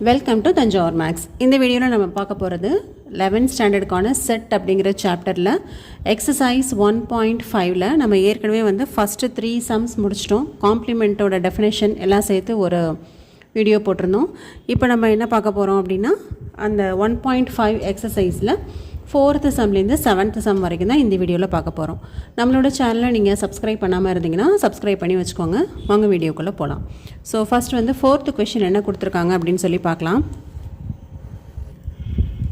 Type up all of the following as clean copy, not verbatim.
Welcome to Thanjavur maths. இந்த வீடியோவில் நம்ம பார்க்க போகிறது 11th ஸ்டாண்டர்டுக்கான செட் அப்படிங்கிற சாப்டரில் எக்ஸசைஸ் 1.5ல் நம்ம ஏற்கனவே வந்து ஃபஸ்ட்டு 3 சம்ஸ் முடிச்சிட்டோம். காம்ப்ளிமெண்ட்டோட டெஃபினேஷன் எல்லாம் சேர்த்து ஒரு வீடியோ போட்டிருந்தோம். இப்போ நம்ம என்ன பார்க்க போகிறோம் அப்படின்னா அந்த 1.5 எக்ஸசைஸில் 4th சம்லேருந்து 7th சம் வரைக்கும் தான் இந்த வீடியோவில் பார்க்க போகிறோம். நம்மளோட சேனலை நீங்கள் சப்ஸ்கிரைப் பண்ணாமல் இருந்தீங்கன்னா சப்ஸ்கிரைப் பண்ணி வச்சுக்கோங்க. வாங்க வீடியோக்குள்ளே போகலாம். ஸோ ஃபஸ்ட் வந்து 4th கொஷின் என்ன கொடுத்துருக்காங்க அப்படின்னு சொல்லி பார்க்கலாம்.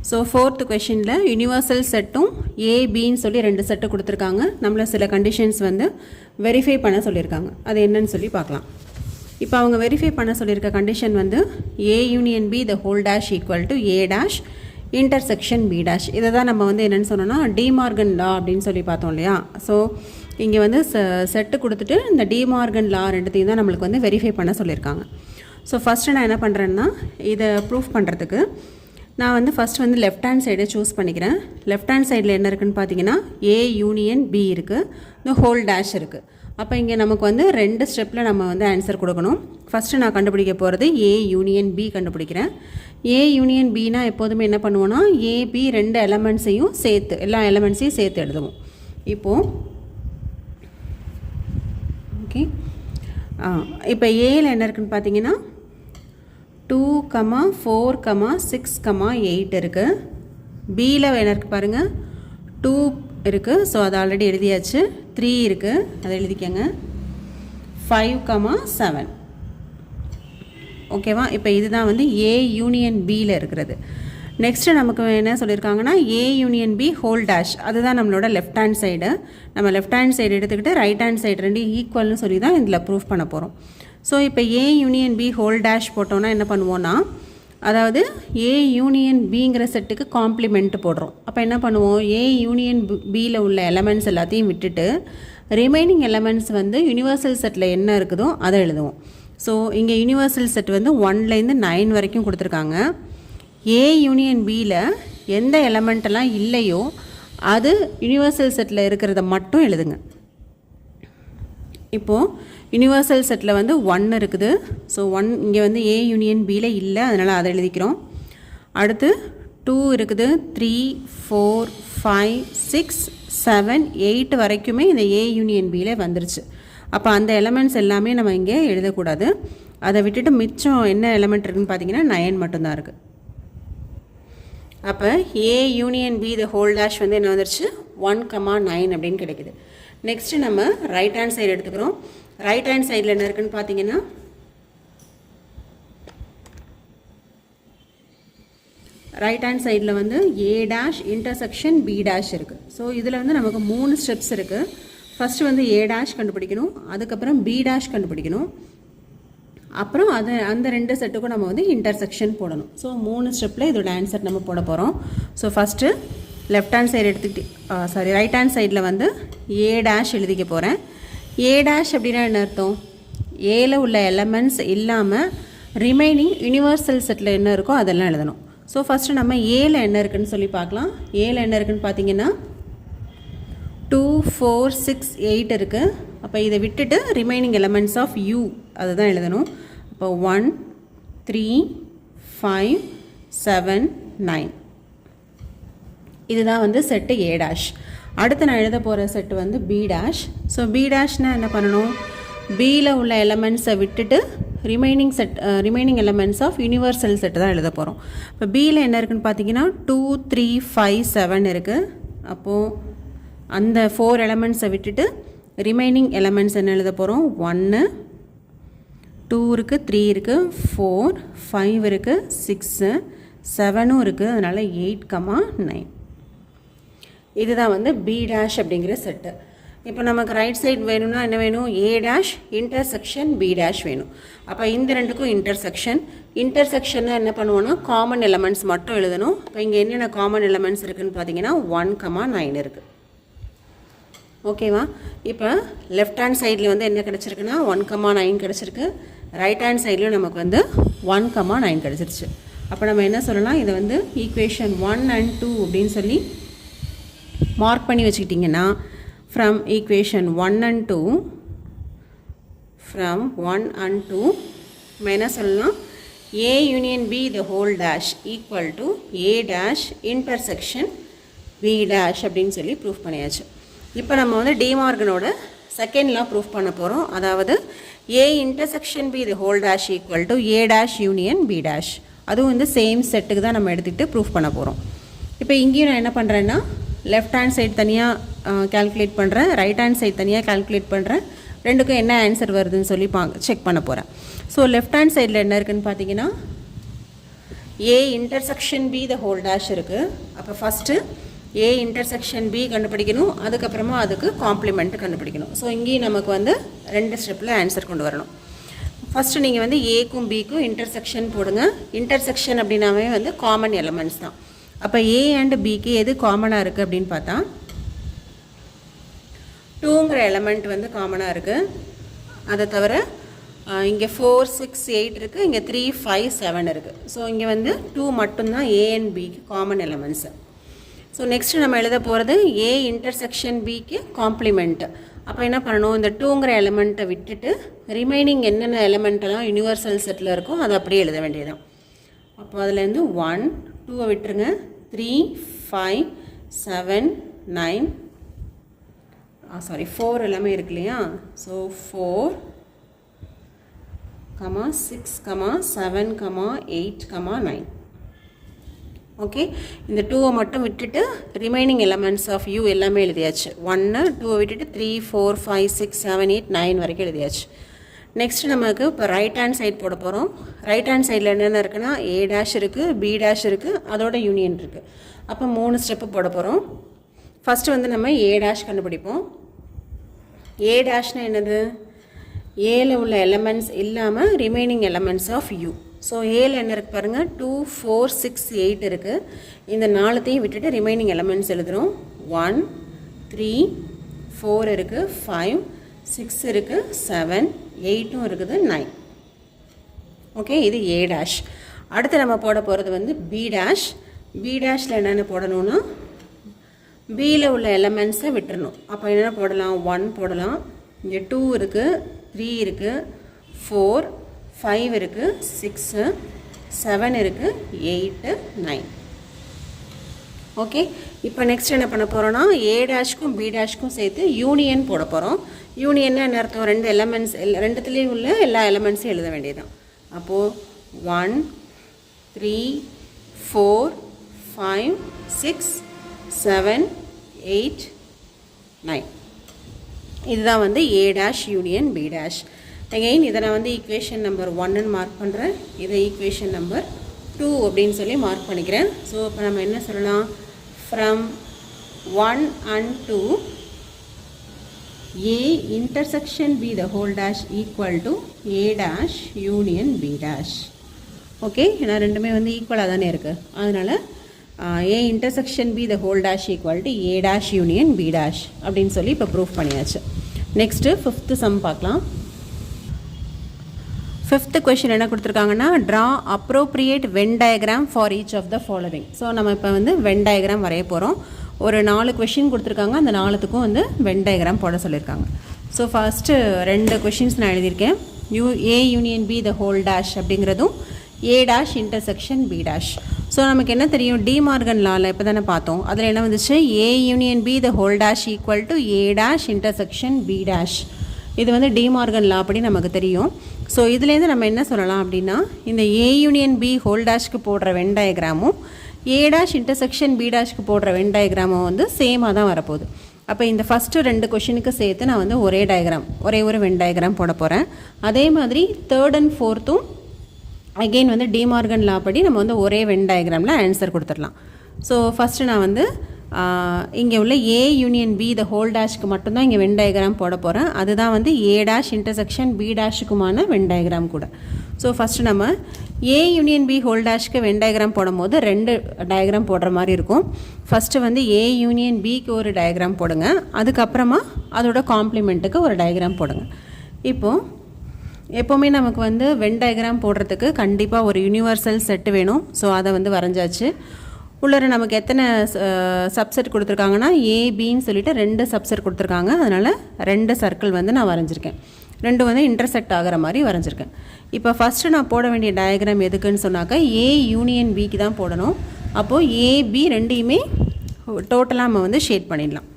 ஸோ 4th கொஷினில் யூனிவர்சல் செட்டும் ஏபின்னு சொல்லி 2 செட்டு கொடுத்துருக்காங்க. நம்மளை சில கண்டிஷன்ஸ் வந்து வெரிஃபை பண்ண சொல்லியிருக்காங்க. அது என்னன்னு சொல்லி பார்க்கலாம். இப்போ அவங்க வெரிஃபை பண்ண சொல்லியிருக்க கண்டிஷன் வந்து A union B the whole dash equal to A dash intersection B dash. இதை தான் நம்ம வந்து என்னென்னு சொன்னோன்னா டிமார்கன் லா அப்படின்னு சொல்லி பார்த்தோம் இல்லையா. ஸோ இங்கே வந்து செட்டு கொடுத்துட்டு இந்த டிமார்கன் லா ரெண்டுத்தையும் தான் நம்மளுக்கு வந்து வெரிஃபை பண்ண சொல்லியிருக்காங்க. ஸோ ஃபஸ்ட்டு நான் என்ன பண்ணுறேன்னா இதை ப்ரூஃப் பண்ணுறதுக்கு நான் வந்து ஃபஸ்ட் வந்து லெஃப்ட் ஹேண்ட் சைடை சூஸ் பண்ணிக்கிறேன். லெஃப்ட் ஹேண்ட் சைடில் என்ன இருக்குதுன்னு பார்த்தீங்கன்னா ஏ யூனியன் பி இருக்குது, இந்த ஹோல் டேஷ் இருக்குது. அப்போ இங்கே நமக்கு வந்து 2 ஸ்டெப்பில் நம்ம வந்து ஆன்சர் கொடுக்கணும். ஃபஸ்ட்டு நான் கண்டுபிடிக்க போகிறது ஏ யூனியன் பி கண்டுபிடிக்கிறேன். ஏ யூனியன் பினா எப்போதுமே என்ன பண்ணுவோன்னா ஏபி 2 எலமெண்ட்ஸையும் சேர்த்து எல்லா எலமெண்ட்ஸையும் சேர்த்து எழுதுவோம். இப்போது ஓகே, இப்போ ஏயில் என்ன இருக்குதுன்னு பார்த்தீங்கன்னா 2, 4, 6, 8 இருக்குது. பியில் என்ன இருக்குது பாருங்கள் 2 இருக்குது. ஸோ அது ஆல்ரெடி எழுதியாச்சு. 3 இருக்குது, அதை எழுதிக்கங்க. 5, 7 ஓகேவா. இப்போ இதுதான் வந்து ஏ யூனியன் பியில் இருக்கிறது. நெக்ஸ்ட்டு நமக்கு என்ன சொல்லியிருக்காங்கன்னா A union B whole dash, அதுதான் நம்மளோட லெஃப்ட் ஹேண்ட் சைடு. நம்ம லெஃப்ட் ஹேண்ட் சைடு எடுத்துக்கிட்டு ரைட் ஹேண்ட் சைடு 2 ஈக்குவல்னு சொல்லி தான் இதில் ப்ரூஃப் பண்ண போகிறோம். ஸோ இப்போ A union B whole dash போட்டோன்னா என்ன பண்ணுவோன்னா, அதாவது ஏ யூனியன் பிங்கிற செட்டுக்கு காம்ப்ளிமெண்ட் போடுறோம். அப்போ என்ன பண்ணுவோம், ஏ யூனியன் பியில் உள்ள எலமெண்ட்ஸ் எல்லாத்தையும் விட்டுட்டு ரிமைனிங் எலமெண்ட்ஸ் வந்து யூனிவர்சல் செட்டில் என்ன இருக்குதோ அதை எழுதுவோம். ஸோ இங்கே யூனிவர்சல் செட் வந்து 1லேருந்து 9 வரைக்கும் கொடுத்துருக்காங்க. ஏ யூனியன் பியில் எந்த எலமெண்ட்டெல்லாம் இல்லையோ அது யூனிவர்சல் செட்டில் இருக்கிறத மட்டும் எழுதுங்க. இப்போது யூனிவர்சல் செட்டில் வந்து 1 இருக்குது. ஸோ 1 இங்கே வந்து ஏ யூனியன் பியில் இல்லை, அதனால் அதை எழுதிக்கிறோம். அடுத்து 2 இருக்குது, 3, 4, 5, 6, 7, 8 வரைக்குமே இந்த ஏ யூனியன் பியில் வந்துருச்சு. அப்போ அந்த எலமெண்ட்ஸ் எல்லாமே நம்ம இங்கே எழுதக்கூடாது. அதை விட்டுட்டு மிச்சம் என்ன எலமெண்ட் இருக்குதுன்னு பார்த்தீங்கன்னா 9 மட்டும்தான் இருக்குது. அப்போ A union B the whole dash வந்து என்ன வந்துருச்சு 1, 9 அப்படின்னு கிடைக்குது. நெக்ஸ்ட்டு நம்ம ரைட் ஹேண்ட் சைடு எடுத்துக்கிறோம். ரைட் ஹேண்ட் சைடில் என்ன இருக்குதுன்னு பார்த்தீங்கன்னா ரைட் ஹேண்ட் சைடில் வந்து A dash intersection B dash இருக்குது. ஸோ இதில் வந்து நமக்கு 3 ஸ்டெப்ஸ் இருக்குது. ஃபஸ்ட்டு வந்து ஏ டேஷ் கண்டுபிடிக்கணும், அதுக்கப்புறம் பி டேஷ் கண்டுபிடிக்கணும், அப்புறம் அந்த 2 செட்டுக்கும் நம்ம வந்து இன்டர்செக்ஷன் போடணும். ஸோ 3 ஸ்டெப்பில் இதோட ஆன்சர் நம்ம போட போகிறோம். So first left hand side எடுத்துக்கிட்டு ரைட் ஹேண்ட் சைடில் வந்து ஏ டேஷ் எழுதிக்க போகிறேன். ஏ டேஷ் அப்படின்னா என்ன அர்த்தம், ஏல உள்ள எலமெண்ட்ஸ் இல்லாமல் ரிமைனிங் யூனிவர்சல் செட்டில் என்ன இருக்கோ அதெல்லாம் எழுதணும். ஸோ ஃபஸ்ட்டு நம்ம ஏல என்ன இருக்குதுன்னு சொல்லி பார்க்கலாம். ஏல என்ன இருக்குதுன்னு பார்த்தீங்கன்னா 2, 4, 6, 8 இருக்குது. அப்போ இதை விட்டுட்டு ரிமைனிங் எலமெண்ட்ஸ் ஆஃப் யூ அதை தான் எழுதணும். அப்போ 1, 3, 5, 7, 9 இதுதான் வந்து செட்டு ஏ டேஷ். அடுத்து நான் எழுத போகிற செட்டு வந்து பி டேஷ். ஸோ பி டேஷ்னால் என்ன பண்ணணும், பியில் உள்ள எலமெண்ட்ஸை விட்டுட்டு remaining elements of universal set தான் எழுத போகிறோம். இப்போ பியில் என்ன இருக்குதுன்னு பார்த்தீங்கன்னா 2, 3, 5, 7 இருக்குது. அப்போது அந்த 4 எலமெண்ட்ஸை விட்டுட்டு ரிமைனிங் எலமெண்ட்ஸ் என்ன எழுத போகிறோம், 1, 2 இருக்குது, 3 இருக்குது, 4, 5 இருக்குது, 6, 7 இருக்குது. அதனால் 8, 9 இதுதான் வந்து பி டேஷ் அப்படிங்கிற செட்டு. இப்போ நமக்கு ரைட் சைடு வேணும்னா என்ன வேணும், A dash intersection B dash வேணும். அப்போ இந்த 2க்கும் இன்டர்செக்ஷன் என்ன பண்ணுவோன்னா காமன் எலமெண்ட்ஸ் மட்டும் எழுதணும். இப்போ இங்கே என்னென்ன காமன் எலமெண்ட்ஸ் இருக்குதுன்னு பார்த்தீங்கன்னா 1, 9 இருக்குது. ஓகேவா. இப்போ லெஃப்ட் ஹேண்ட் சைடில் வந்து என்ன கிடச்சிருக்குன்னா 1, 9 கிடச்சிருக்கு. ரைட் ஹேண்ட் சைட்லையும் நமக்கு வந்து 1, 9 கிடச்சிருச்சு. அப்போ நம்ம என்ன சொல்லலாம், இதை வந்து ஈக்குவேஷன் 1 and 2 அப்படின்னு சொல்லி மார்க் பண்ணி வச்சுக்கிட்டிங்கன்னா ஃப்ரம் ஈக்குவேஷன் 1 and 2 நம்ம என்ன சொல்லலாம், A union B the whole dash equal to A dash intersection B dash அப்படின்னு சொல்லி ப்ரூஃப் பண்ணியாச்சு. இப்போ நம்ம வந்து டிமார்கனோட செகண்ட் லா ப்ரூஃப் பண்ண போகிறோம். அதாவது A intersection B the whole dash equal to A dash union B dash. அதுவும் வந்து சேம் செட்டுக்கு தான் நம்ம எடுத்துக்கிட்டு ப்ரூஃப் பண்ண போகிறோம். இப்போ இங்கேயும் நான் என்ன பண்ணுறேன்னா லெஃப்ட் ஹேண்ட் சைடு தனியாக கால்குலேட் பண்ணுறேன், ரைட் ஹேண்ட் சைடு தனியாக கால்குலேட் பண்ணுறேன். ரெண்டுக்கும் என்ன ஆன்சர் வருதுன்னு சொல்லி செக் பண்ண போகிறேன். ஸோ லெஃப்ட் ஹேண்ட் சைடில் என்ன இருக்குதுன்னு பார்த்தீங்கன்னா A intersection B the whole dash இருக்குது. அப்போ ஃபஸ்ட்டு A intersection B கண்டுபிடிக்கணும், அதுக்கப்புறமா அதுக்கு காம்ப்ளிமெண்ட் கண்டுபிடிக்கணும். ஸோ இங்கேயும் நமக்கு வந்து 2 ஸ்டெப்பில் ஆன்சர் கொண்டு வரணும். ஃபஸ்ட்டு நீங்கள் வந்து ஏக்கும் பிக்கும் இன்டர்செக்ஷன் போடுங்க. இன்டர்செக்ஷன் அப்படின்னாவே வந்து காமன் எலமெண்ட்ஸ் தான். அப்போ A அண்ட் பிக்கு எது காமனாக இருக்குது அப்படின்னு பார்த்தா 2ங்கிற எலமெண்ட் வந்து காமனாக இருக்குது. அதை தவிர இங்கே 4, 6, 8 இருக்குது, இங்கே 3, 5, 7 இருக்குது. ஸோ இங்கே வந்து 2 மட்டும்தான் A அண்ட் பிக்கு காமன் எலமெண்ட்ஸு. ஸோ நெக்ஸ்ட்டு நம்ம எழுத போகிறது A இன்டர்செக்ஷன் பிக்கு காம்ப்ளிமெண்ட்டு. அப்போ என்ன பண்ணணும், இந்த 2ங்கிற எலமெண்ட்டை விட்டுட்டு ரிமைனிங் என்னென்ன எலமெண்ட்டெல்லாம் யூனிவர்சல் செட்டில் இருக்கோ அதை அப்படியே எழுத வேண்டியதுதான். அப்போ அதுலேருந்து 1, 2 விட்டுருங்க, 3, 5, 7, 9 4 எல்லாமே இருக்கு இல்லையா. ஸோ 4, 6, 7, 8, 9. ஓகே, இந்த 2 மட்டும் விட்டுட்டு ரிமைனிங் எலமெண்ட்ஸ் ஆஃப் U எல்லாமே எழுதியாச்சு. 1, 2 விட்டுட்டு 3, 4, 5, 6, 7, 8, 9 வரைக்கும் எழுதியாச்சு. நெக்ஸ்ட் நமக்கு இப்போ ரைட் ஹேண்ட் சைடு போட போகிறோம். ரைட் ஹேண்ட் சைடில் என்னென்ன இருக்குன்னா A டேஷ் இருக்குது, B டேஷ் இருக்குது, அதோட யூனியன் இருக்குது. அப்போ 3 ஸ்டெப்பு போட போகிறோம். ஃபஸ்ட்டு வந்து நம்ம A டேஷ் கண்டுபிடிப்போம். A டேஷ்னால் என்னது, ஏல உள்ள எலமெண்ட்ஸ் இல்லாமல் remaining elements of U. So ஏல என்ன இருக்குது பாருங்கள், 2, 4, 6, 8 இருக்குது. இந்த 4த்தையும் விட்டுட்டு ரிமைனிங் எலமெண்ட்ஸ் எழுதுகிறோம். 1, 3, 4 இருக்குது, 5, 6 இருக்குது, 7, 8 இருக்குது, 9. ஓகே, இது A டேஷ். அடுத்து நம்ம போட போகிறது வந்து B டேஷ். B டேஷில் என்னென்ன போடணும்னா Bயில் உள்ள எலமெண்ட்ஸை விட்டுறணும். அப்போ என்னென்ன போடலாம், 1 போடலாம், இங்கே 2 இருக்குது, 3 இருக்குது, 4, 5 இருக்குது, 6, 7 இருக்குது, 8, 9. ஓகே, இப்போ நெக்ஸ்ட் என்ன பண்ண போகிறோன்னா A டேஷ்க்கும் B டேஷ்க்கும் சேர்த்து யூனியன் போட போகிறோம். யூனியன்னா என்ன அர்த்தம், 2 எலமெண்ட்ஸ் ரெண்டுத்துலேயும் உள்ள எல்லா எலமெண்ட்ஸையும் எழுத வேண்டியதுதான். அப்போது 1, 3, 4, 5, 6, 7, 8, 9. இதுதான் வந்து A dash union B dash. Again இதை நான் வந்து ஈக்குவேஷன் நம்பர் 1ன்னு மார்க் பண்ணுறேன், இதை ஈக்குவேஷன் நம்பர் 2 அப்படின்னு சொல்லி மார்க் பண்ணிக்கிறேன். ஸோ இப்போ நம்ம என்ன சொல்லலாம், from 1 and 2 A intersection B the whole dash equal to A dash union B dash. Okay, ஏன்னா ரெண்டுமே வந்து ஈக்குவலாக தானே இருக்குது. அதனால் A intersection B the whole dash equal to A dash union B dash அப்படின்னு சொல்லி இப்போ ப்ரூஃப் பண்ணியாச்சு. நெக்ஸ்ட்டு 5th சம் பார்க்கலாம். 5th கொஷின் என்ன கொடுத்துருக்காங்கன்னா, draw appropriate Venn diagram for each of the following. So நம்ம இப்போ வந்து வென் டயக்ராம் வரைய போகிறோம். ஒரு 4 கொஷின் கொடுத்துருக்காங்க, அந்த 4த்துக்கும் வந்து வென் டயக்ராம் போட சொல்லியிருக்காங்க. ஸோ ஃபஸ்ட்டு 2 கொஷின்ஸ் நான் எழுதியிருக்கேன். A union B the whole dash அப்படிங்கிறதும் A dash intersection B dash. So நமக்கு என்ன தெரியும், டிமார்கன் லாவில் இப்போ தானே பார்த்தோம், அதில் என்ன வந்துச்சு, A union B the whole dash equal to A dash intersection B dash. இது வந்து டிமார்கன் லா அப்படி நமக்கு தெரியும். ஸோ இதுலேருந்து நம்ம என்ன சொல்லலாம் அப்படின்னா, இந்த A யூனியன் B ஹோல் டேஷ்க்கு போடுற வென் டயக்ராமும் A டேஷ் இன்டர்செக்ஷன் B டேஷ்க்கு போடுற வென் டயக்ராமும் வந்து சேமாக தான் வரப்போகுது. அப்போ இந்த ஃபஸ்ட்டு 2 கொஷினுக்கு சேர்த்து நான் வந்து ஒரே ஒரு வென் டயக்ராம் போட போகிறேன். அதே மாதிரி 3rd and 4th அகெயின் வந்து டிமார்கன் லா படி நம்ம வந்து ஒரே வென் டயக்ராமில் ஆன்சர் கொடுத்துடலாம். ஸோ ஃபஸ்ட்டு நான் வந்து இங்கே உள்ள A union B the whole டேஷ்க்கு மட்டும்தான் இங்கே வென் டயக்ராம் போட போகிறேன். அதுதான் வந்து A டேஷ் இன்டர்செக்ஷன் B டேஷுக்குமான வென் டயக்ராம் கூட. ஸோ ஃபஸ்ட்டு நம்ம A யூனியன் B ஹோல் டேஷ்க்கு வென் டயக்ராம் போடும்போது 2 டயக்ராம் போடுற மாதிரி இருக்கும். ஃபஸ்ட்டு வந்து A யூனியன் Bக்கு ஒரு டயக்ராம் போடுங்க, அதுக்கப்புறமா அதோட காம்ப்ளிமெண்ட்டுக்கு ஒரு டயக்ராம் போடுங்க. இப்போது எப்போவுமே நமக்கு வந்து வென் டயக்ராம் போடுறதுக்கு கண்டிப்பாக ஒரு யூனிவர்சல் செட்டு வேணும். ஸோ அதை வந்து வரைஞ்சாச்சு. உள்ளே நமக்கு எத்தனை சப்செட் கொடுத்துருக்காங்கன்னா ஏபின்னு சொல்லிட்டு 2 சப்செட் கொடுத்துருக்காங்க. அதனால் 2 சர்க்கிள் வந்து நான் வரைஞ்சிருக்கேன். 2 வந்து இன்டர்செக்ட் ஆகிற மாதிரி வரைஞ்சிருக்கேன். இப்போ ஃபஸ்ட்டு நான் போட வேண்டிய டயக்ராம் எதுக்குன்னு சொன்னாக்கா ஏ யூனியன் பிக்கு தான் போடணும். அப்போது ஏபி ரெண்டையுமே டோட்டலாக நம்ம வந்து ஷேட் பண்ணிடலாம்.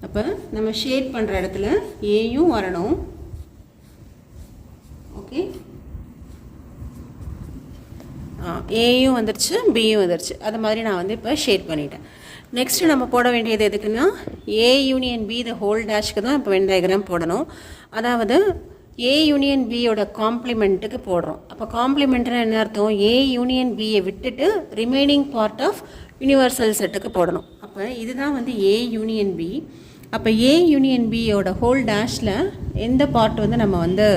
அப்போ நம்ம ஷேட் பண்ணுற இடத்துல ஏயும் வரணும். ஓகே, ஏயும் வந்துருச்சு, பியும் வந்துருச்சு. அது மாதிரி நான் வந்து இப்போ ஷேட் பண்ணிட்டேன். நெக்ஸ்ட்டு நம்ம போட வேண்டியது எதுக்குன்னா A union B the whole டேஷ்க்கு தான் இப்போ வென் டயக்ராம் போடணும். அதாவது ஏ யூனியன் பியோட காம்ப்ளிமெண்ட்டுக்கு போடுறோம். அப்போ காம்ப்ளிமெண்ட்னா என்ன அர்த்தம்? ஏ யூனியன் பியை விட்டுட்டு ரிமைனிங் பார்ட் ஆஃப் யூனிவர்சல் செட்டுக்கு போடணும். அப்போ இதுதான் வந்து ஏ யூனியன் பி. அப்போ ஏ யூனியன் பியோட ஹோல் டேஷில் எந்த பார்ட் வந்து நம்ம வந்து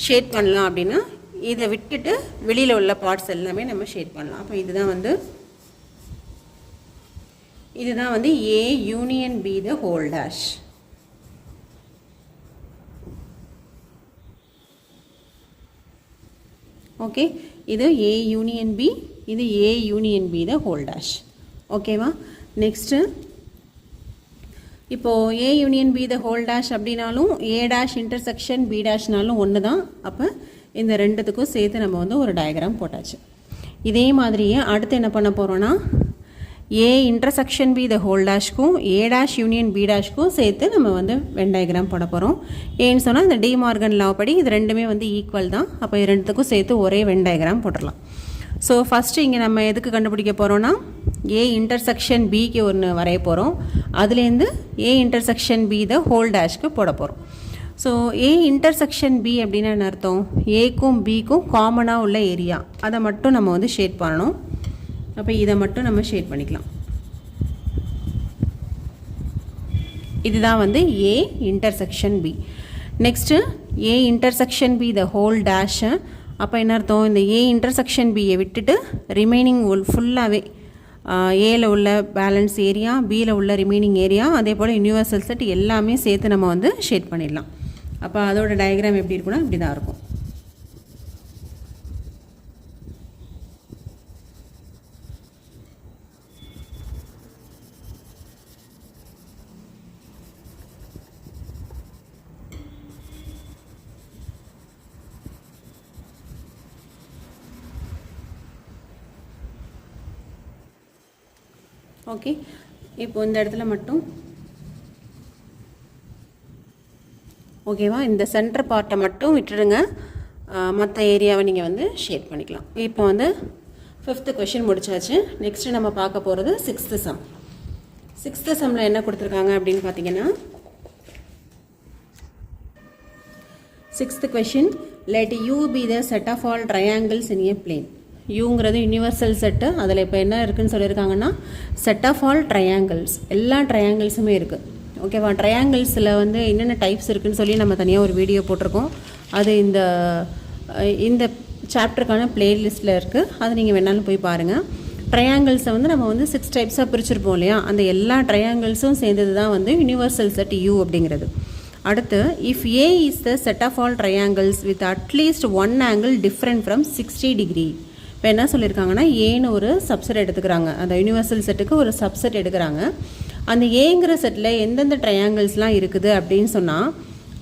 ஷேட் பண்ணலாம் அப்படின்னா இதை விட்டுட்டு வெளியில் உள்ள பார்ட்ஸ் எல்லாமே நம்ம ஷேட் பண்ணலாம். அப்போ இதுதான் வந்து A union B the whole dash. Okay, இது ஏ யூனியன் பி, இது A union B the whole dash. ஓகேவா? நெக்ஸ்ட்டு இப்போது A union B the whole dash அப்படின்னாலும் ஏ டேஷ் இன்டர்செக்ஷன் பி டேஷ்னாலும் ஒன்று தான். அப்போ இந்த ரெண்டுத்துக்கும் சேர்த்து நம்ம வந்து ஒரு டயக்ராம் போட்டாச்சு. இதே மாதிரியே அடுத்து என்ன பண்ண போகிறோன்னா A intersection B the whole டேஷ்க்கும் ஏ டேஷ் யூனியன் பி டேஷ்க்கும் சேர்த்து நம்ம வந்து வென் டயக்ராம் போட போகிறோம். ஏன்னு சொன்னால் இந்த டி மார்கன் லா படி இது ரெண்டுமே வந்து ஈக்குவல் தான். அப்போ இது ரெண்டுத்துக்கும் சேர்த்து ஒரே வென் டயக்ராம் போட்டுடலாம். ஸோ ஃபஸ்ட்டு இங்கே நம்ம எதுக்கு கண்டுபிடிக்க போகிறோன்னா ஏ இன்டர்செக்ஷன் பிக்கு ஒன்று வரைய போகிறோம். அதுலேருந்து A intersection B the whole டேஷ்க்கு போட போகிறோம். ஸோ ஏ இன்டர்செக்ஷன் பி அப்படின்னா என்ன அர்த்தம்? ஏக்கும் பிக்கும் காமனாக உள்ள ஏரியா அதை மட்டும் நம்ம வந்து ஷேட் பண்ணணும். அப்போ இதை மட்டும் நம்ம ஷேட் பண்ணிக்கலாம். இதுதான் வந்து A intersection B. Next A intersection B the whole dash. அப்போ என்ன அர்த்தம்? இந்த ஏ இன்டர்செக்ஷன் பியை விட்டுட்டு ரிமைனிங் ஃபுல்லாகவே ஏல உள்ள பேலன்ஸ் ஏரியா, பியில் உள்ள ரிமைனிங் ஏரியா, அதே போல் யூனிவர்சல் செட் எல்லாமே சேர்த்து நம்ம வந்து ஷேட் பண்ணிடலாம். அப்போ அதோட டயக்ராம் எப்படி இருக்குன்னா இப்படி தான் இருக்கும். ஓகே, இப்போ இந்த இடத்துல மட்டும் ஓகேவா, இந்த சென்டர் பார்ட்டை மட்டும் விட்டுடுங்க, மற்ற ஏரியாவை நீங்கள் வந்து ஷேட் பண்ணிக்கலாம். இப்போ வந்து 5th கொஷின் முடிச்சாச்சு. நெக்ஸ்ட்டு நம்ம பார்க்க போகிறது 6th சம். 6th சம்மில் என்ன கொடுத்துருக்காங்க அப்படின்னு பார்த்தீங்கன்னா 6th question, let U be the set of all triangles in a plane. யூங்கிறது யூனிவர்சல் செட்டு. அதில் இப்போ என்ன இருக்குதுன்னு சொல்லியிருக்காங்கன்னா செட் ஆஃப் ஆல் ட்ரையாங்கிள்ஸ், எல்லா ட்ரையாங்கிள்ஸுமே இருக்குது. ஓகேவா? ட்ரையாங்கிள்ஸில் வந்து என்னென்ன டைப்ஸ் இருக்குதுன்னு சொல்லி நம்ம தனியாக ஒரு வீடியோ போட்டிருக்கோம். அது இந்த சாப்டருக்கான பிளேலிஸ்ட்டில் இருக்குது. அதை நீங்கள் வேணாலும் போய் பாருங்கள். ட்ரையாங்கிள்ஸை வந்து நம்ம வந்து 6 டைப்ஸாக பிரிச்சிருப்போம் இல்லையா? அந்த எல்லா ட்ரையாங்கிள்ஸும் சேர்ந்தது தான் வந்து யூனிவர்சல் செட் யூ அப்படிங்கிறது. அடுத்து, if A is the set of all triangles with at least one angle different from 60 degree. இப்போ என்ன சொல்லியிருக்காங்கன்னா ஏன்னு ஒரு சப்செட் எடுத்துக்கிறாங்க. அந்த யூனிவர்சல் செட்டுக்கு ஒரு சப்செட் எடுக்கிறாங்க. அந்த ஏங்கிற செட்டில் எந்தெந்த ட்ரையாங்கிள்ஸ்லாம் இருக்குது அப்படின்னு சொன்னால்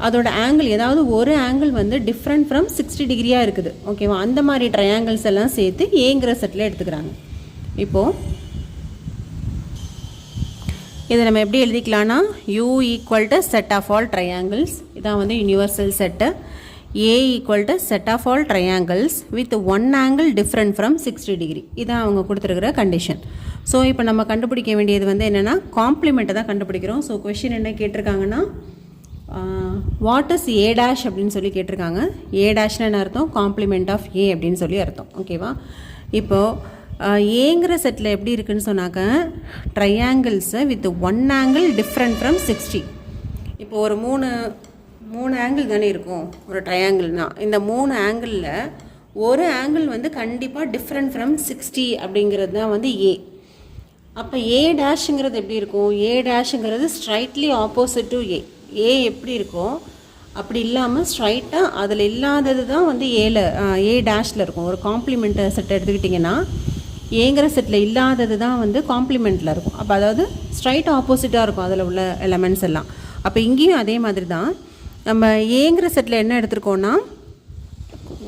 அதோட ஆங்கிள் ஏதாவது ஒரு ஆங்கிள் வந்து டிஃப்ரெண்ட் ஃப்ரம் 60 டிகிரியாக இருக்குது. ஓகேவா? அந்த மாதிரி ட்ரையாங்கிள்ஸ் எல்லாம் சேர்த்து ஏங்கிற செட்டில் எடுத்துக்கிறாங்க. இப்போது இதை நம்ம எப்படி எழுதிக்கலாம்னா U equal to set of all triangles. இதான் வந்து universal set. A equal to set of all triangles with one angle different from 60 degree. இதான் அவங்க கொடுத்துருக்கிற கண்டிஷன். ஸோ இப்போ நம்ம கண்டுபிடிக்க வேண்டியது வந்து என்னென்னா காம்ப்ளிமெண்ட்டை தான் கண்டுபிடிக்கிறோம். ஸோ கொஷின் என்ன கேட்டிருக்காங்கன்னா வாட் இஸ் ஏ டேஷ் அப்படின்னு சொல்லி கேட்டிருக்காங்க. ஏ டேஷ்னு என்ன அர்த்தம்? காம்ப்ளிமெண்ட் ஆஃப் ஏ அப்படின்னு சொல்லி அர்த்தம். ஓகேவா? இப்போது ஏங்கிற செட்டில் எப்படி இருக்குதுன்னு சொன்னாக்க ட்ரையாங்கிள்ஸை with one angle different from 60. இப்போ ஒரு மூணு ஆங்கிள் தானே இருக்கும் ஒரு ட்ரையாங்கிள்னால். இந்த 3 ஆங்கிளில் ஒரு ஆங்கிள் வந்து கண்டிப்பாக டிஃப்ரெண்ட் ஃப்ரம் 60 அப்படிங்கிறது தான் வந்து ஏ. அப்போ ஏ டேஷுங்கிறது எப்படி இருக்கும்? ஏ டேஷுங்கிறது ஸ்ட்ரைட்லி ஆப்போசிட் டு ஏ. ஏ எப்படி இருக்கும் அப்படி இல்லாமல் ஸ்ட்ரைட்டாக அதில் இல்லாதது தான் வந்து ஏ டேஷில் இருக்கும். ஒரு காம்ப்ளிமெண்ட் செட்டை எடுத்துக்கிட்டிங்கன்னா ஏங்கிற செட்டில் இல்லாதது தான் வந்து காம்ப்ளிமெண்ட்டில் இருக்கும். அப்போ அதாவது ஸ்ட்ரைட் ஆப்போசிட்டாக இருக்கும் அதில் உள்ள எலமெண்ட்ஸ் எல்லாம். அப்போ இங்கேயும் அதே மாதிரி தான் நம்ம ஏங்கிற செட்டில் என்ன எடுத்திருக்கோன்னா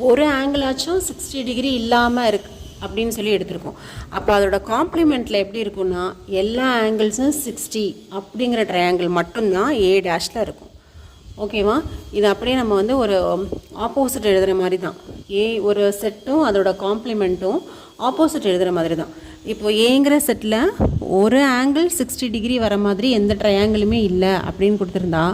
ஒரு ஆங்கிள் ஆச்சும் 60 டிகிரி இல்லாமல் இருக்கு அப்படின்னு சொல்லி எடுத்திருக்கோம். அப்போ அதோட காம்ப்ளிமெண்ட்டில் எப்படி இருக்குன்னா எல்லா ஆங்கிள்ஸும் 60 அப்படிங்கிற ட்ரையாங்கிள் மட்டும்தான் ஏ டேஷில் இருக்கும். ஓகேவா? இது அப்படியே நம்ம வந்து ஒரு ஆப்போசிட் எழுதுகிற மாதிரி தான். ஒரு செட்டும் அதோட காம்ப்ளிமெண்ட்டும் ஆப்போசிட் எழுதுகிற மாதிரி தான். இப்போ ஏங்கிற செட்டில் ஒரு ஆங்கிள் 60 டிகிரி வர மாதிரி எந்த ட்ரையாங்கிளுமே இல்லை அப்படின்னு கொடுத்துருந்தா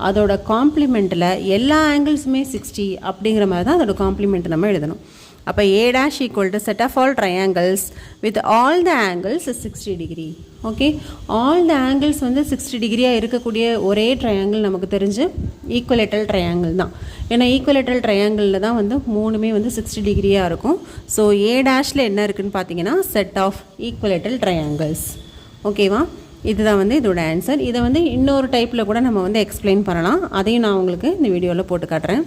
அதோட காம்ப்ளிமெண்ட்டில் எல்லா ஆங்கிள்ஸுமே 60 அப்படிங்கிற மாதிரி தான் அதோட காம்ப்ளிமெண்ட் நம்ம எழுதணும். அப்போ A dash equal to set of all triangles with all the angles is 60 degree. Okay, all the angles வந்து 60 டிகிரியாக இருக்கக்கூடிய ஒரே ட்ரையாங்கிள் நமக்கு தெரிஞ்சு ஈக்குவலேட்டல் ட்ரையாங்கிள் தான். ஏன்னா ஈக்குவலேட்டல் ட்ரையாங்கிளில் தான் வந்து மூணுமே வந்து 60 டிகிரியாக இருக்கும். ஸோ ஏ டேஷில் என்ன இருக்குதுன்னு பார்த்தீங்கன்னா செட் ஆஃப் ஈக்குவலேட்டல் ட்ரையாங்கிள்ஸ். ஓகேவா? இதுதான் வந்து இதோட ஆன்சர். இதை வந்து இன்னொரு டைப்பில் கூட நம்ம வந்து எக்ஸ்பிளைன் பண்ணலாம். அதையும் நான் உங்களுக்கு இந்த வீடியோவில் போட்டு காட்டுறேன்.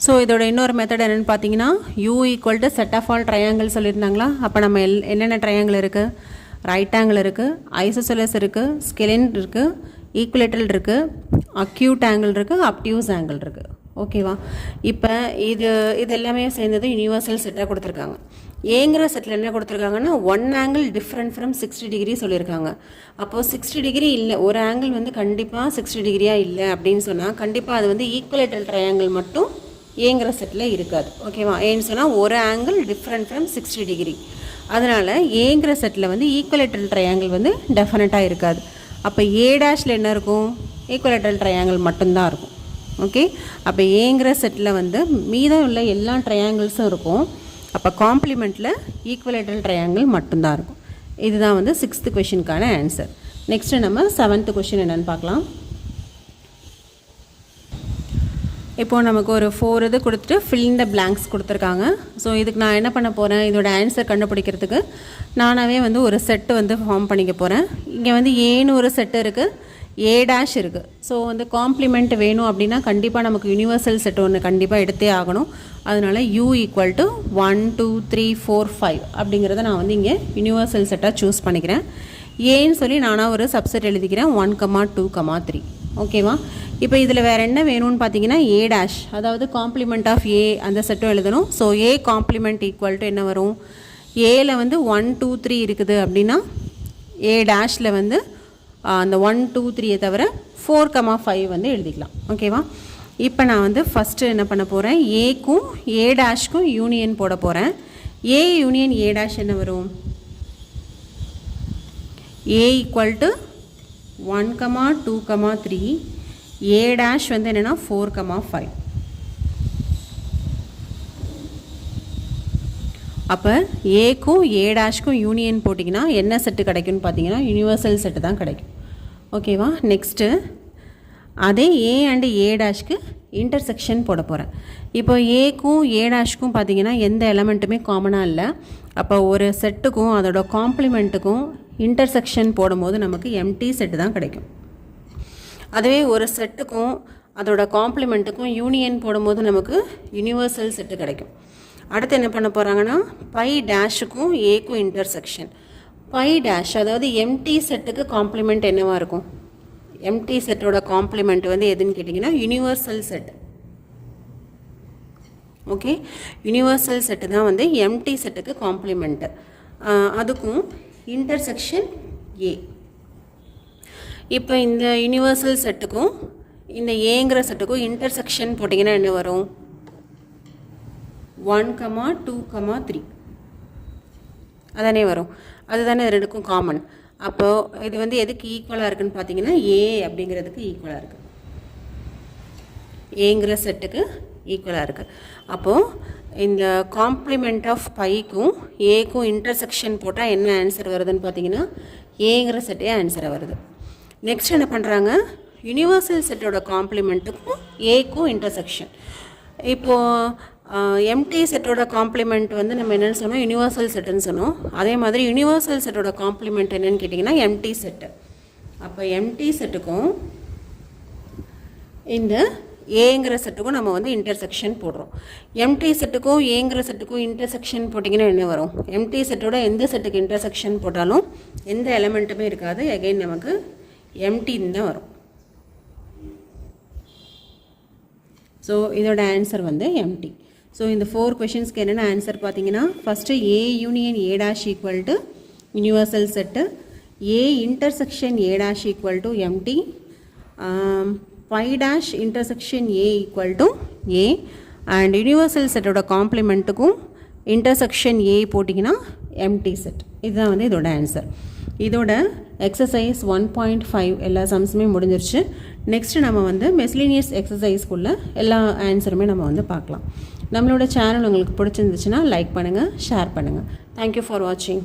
ஸோ இதோட இன்னொரு மெத்தட் என்னென்னு பார்த்தீங்கன்னா U equal to set of all triangle சொல்லியிருந்தாங்களா? அப்போ நம்ம என்னென்ன ட்ரையாங்கிள் இருக்குது? ரைட் ஆங்கிள் இருக்குது, ஐசோசெலஸ் இருக்குது, ஸ்கெலின் இருக்குது, ஈக்குவலேட்டல் இருக்குது, அக்யூட் ஆங்கிள் இருக்குது, அப்டியூஸ் ஆங்கிள் இருக்குது. ஓகேவா? இப்போ இது எல்லாமே சேர்ந்தது யூனிவர்சல் செட்டாக கொடுத்துருக்காங்க. ஏங்கிற செட்டில் என்ன கொடுத்துருக்காங்கன்னா one angle different from 60 degree சொல்லியிருக்காங்க. அப்போது 60 டிகிரி இல்லை, ஒரு ஆங்கிள் வந்து கண்டிப்பாக 60 டிகிரியாக இல்லை அப்படின்னு சொன்னால் கண்டிப்பாக அது வந்து ஈக்குவலேட்டல் ட்ரையாங்கிள் மட்டும் ஏங்கிற செட்டில் இருக்காது. ஓகேவா? ஏன்னு சொன்னால் ஒரு ஆங்கிள் டிஃப்ரெண்ட் ஃப்ரம் 60 டிகிரி. அதனால் ஏங்கிற செட்டில் வந்து ஈக்குவலேட்டல் ட்ரையாங்கிள் வந்து டெஃபினட்டாக இருக்காது. அப்போ ஏ டேஷில் என்ன இருக்கும்? ஈக்குவலேட்டல் ட்ரையாங்கிள் மட்டும்தான் இருக்கும். ஓகே, அப்போ ஏங்கிற செட்டில் வந்து மீதம் உள்ள எல்லா ட்ரையாங்கிள்ஸும் இருக்கும். அப்போ காம்ப்ளிமெண்ட்டில் ஈக்குவலேட்டல் ட்ரையாங்கிள் மட்டும்தான் இருக்கும். இதுதான் வந்து 6th கொஷினுக்கான ஆன்சர். நெக்ஸ்ட்டு நம்ம 7th கொஷின் என்னென்னு பார்க்கலாம். இப்போது நமக்கு ஒரு 4 இது கொடுத்துட்டு fill in the blanks கொடுத்துருக்காங்க. ஸோ இதுக்கு நான் என்ன பண்ண போகிறேன், இதோட ஆன்சர் கண்டுபிடிக்கிறதுக்கு நானாகவே வந்து ஒரு செட்டு வந்து ஃபார்ம் பண்ணிக்க போகிறேன். இங்கே வந்து ஏன்னு ஒரு செட்டு இருக்குது, ஏ டேஷ் இருக்குது. ஸோ வந்து காம்ப்ளிமெண்ட் வேணும் அப்படின்னா கண்டிப்பாக நமக்கு யூனிவர்சல் செட் ஒன்று கண்டிப்பாக எடுத்தே ஆகணும். அதனால் U ஈக்குவல் டு 1 2 3 4 5 அப்படிங்கிறத நான் வந்து இங்கே யூனிவர்சல் செட்டாக சூஸ் பண்ணிக்கிறேன். ஏன்னு சொல்லி நானாக ஒரு சப்செட் எழுதிக்கிறேன் 1, 2, 3. ஓகேவா? இப்போ இதில் வேறு என்ன வேணும்னு பார்த்தீங்கன்னா ஏ டேஷ், அதாவது காம்ப்ளிமெண்ட் ஆஃப் ஏ அந்த செட்டும் எழுதணும். So A complement equal to என்ன வரும்? ஏல வந்து 1 2 3 இருக்குது அப்படின்னா ஏ டேஷில் வந்து அந்த 1 2 3 தவிர 4, 5 வந்து எழுதிக்கலாம். ஓகேவா? இப்போ நான் வந்து ஃபஸ்ட்டு என்ன பண்ண போகிறேன், ஏக்கும் ஏ டேஷ்க்கும் யூனியன் போட போகிறேன். ஏ யூனியன் ஏ டேஷ் என்ன வரும்? ஏ ஈக்குவல் டு 1, 2, 3. ஏ டேஷ் வந்து என்னென்னா 4, 5. அப்போ ஏக்கும் ஏ டேஷ்க்கும் யூனியன் போட்டிங்கன்னா என்ன செட்டு கிடைக்கும்னு பார்த்தீங்கன்னா யூனிவர்சல் செட்டு தான் கிடைக்கும். ஓகேவா? நெக்ஸ்ட்டு அதே ஏ அண்டு ஏ டேஷ்க்கு இன்டர்செக்ஷன் போட போகிறேன். இப்போ ஏக்கும் ஏ டேஷ்க்கும் பார்த்தீங்கன்னா எந்த எலமெண்ட்டுமே காமனாக இல்லை. அப்போ ஒரு செட்டுக்கும் அதோட காம்ப்ளிமெண்ட்டுக்கும் இன்டர்செக்ஷன் போடும்போது நமக்கு எம்டி செட்டு தான் கிடைக்கும். அதுவே ஒரு செட்டுக்கும் அதோட காம்ப்ளிமெண்ட்டுக்கும் யூனியன் போடும்போது நமக்கு யூனிவர்சல் செட்டு கிடைக்கும். அடுத்து என்ன பண்ண போகிறாங்கன்னா பை டேஷுக்கும் ஏக்கும் இன்டர்செக்ஷன். பை டேஷ் அதாவது எம்டி செட்டுக்கு காம்ப்ளிமெண்ட் என்னவாக இருக்கும்? எம்டி செட்டோட காம்ப்ளிமெண்ட் வந்து எதுன்னு கேட்டிங்கன்னா universal set. Okay, universal set தான் வந்து எம்டி செட்டுக்கு காம்ப்ளிமெண்ட்டு. அதுக்கும் இன்டர்செக்ஷன் ஏ. இப்போ இந்த யூனிவர்சல் செட்டுக்கும் இந்த ஏங்கிற செட்டுக்கும் இன்டர்செக்ஷன் போட்டிங்கன்னா என்ன வரும்? 1, 2, 3 அதானே வரும். அதுதானே ரெண்டுக்கும் காமன். அப்போது இது வந்து எதுக்கு ஈக்குவலாக இருக்குதுன்னு பார்த்தீங்கன்னா ஏ அப்படிங்கிறதுக்கு ஈக்குவலாக இருக்குது, ஏங்கிற செட்டுக்கு ஈக்குவலாக இருக்குது. அப்போது இந்த காம்ப்ளிமெண்ட் ஆஃப் பைக்கும் ஏக்கும் இன்டர்செக்ஷன் போட்டால் என்ன ஆன்சர் வருதுன்னு பார்த்தீங்கன்னா ஏங்கிற செட்டே ஆன்சராக வருது. நெக்ஸ்ட் என்ன பண்ணுறாங்க, யூனிவர்சல் செட்டோட காம்ப்ளிமெண்ட்டுக்கும் ஏக்கும் இன்டர்செக்ஷன். இப்போது எம்டி செட்டோட காம்ப்ளிமெண்ட் வந்து நம்ம என்னென்னு சொன்னோம், யூனிவர்சல் செட்டுன்னு சொன்னோம். அதே மாதிரி யூனிவர்சல் செட்டோட காம்ப்ளிமெண்ட் என்னென்னு கேட்டிங்கன்னா எம்டி செட்டு. அப்போ எம்டி செட்டுக்கும் இந்த ஏங்கிற செட்டுக்கும் நம்ம வந்து இன்டர்செக்ஷன் போடுறோம். எம்டி செட்டுக்கும் ஏங்கிற செட்டுக்கும் இன்டர்செக்ஷன் போட்டிங்கன்னா என்ன வரும்? எம்டி செட்டோட எந்த செட்டுக்கு இன்டர்செக்ஷன் போட்டாலும் எந்த எலமெண்ட்டுமே இருக்காது, அகைன் நமக்கு எம்டின்னு தான் வரும். ஸோ இதோட ஆன்சர் வந்து எம்டி. ஸோ இந்த 4 கொஷின்ஸ்க்கு என்னென்ன ஆன்சர் பார்த்தீங்கன்னா, first A union A dash equal to universal set, A intersection A dash equal to empty, B dash intersection A equal to A, and universal செட்டோட காம்ப்ளிமெண்ட்டுக்கும் இன்டர்செக்ஷன் ஏ போட்டிங்கன்னா empty set. இதுதான் வந்து இதோட answer. இதோட exercise 1.5 எல்லா சம்ஸுமே முடிஞ்சிருச்சு. Next நம்ம வந்து மெஸ்லினியஸ் எக்ஸசைஸ்க்குள்ள எல்லா ஆன்சருமே நம்ம வந்து பார்க்கலாம். நம்மளோட சேனல் உங்களுக்கு பிடிச்சிருந்துச்சுன்னா லைக் பண்ணுங்கள், ஷேர் பண்ணுங்கள். தேங்க்யூ ஃபார் வாட்சிங்.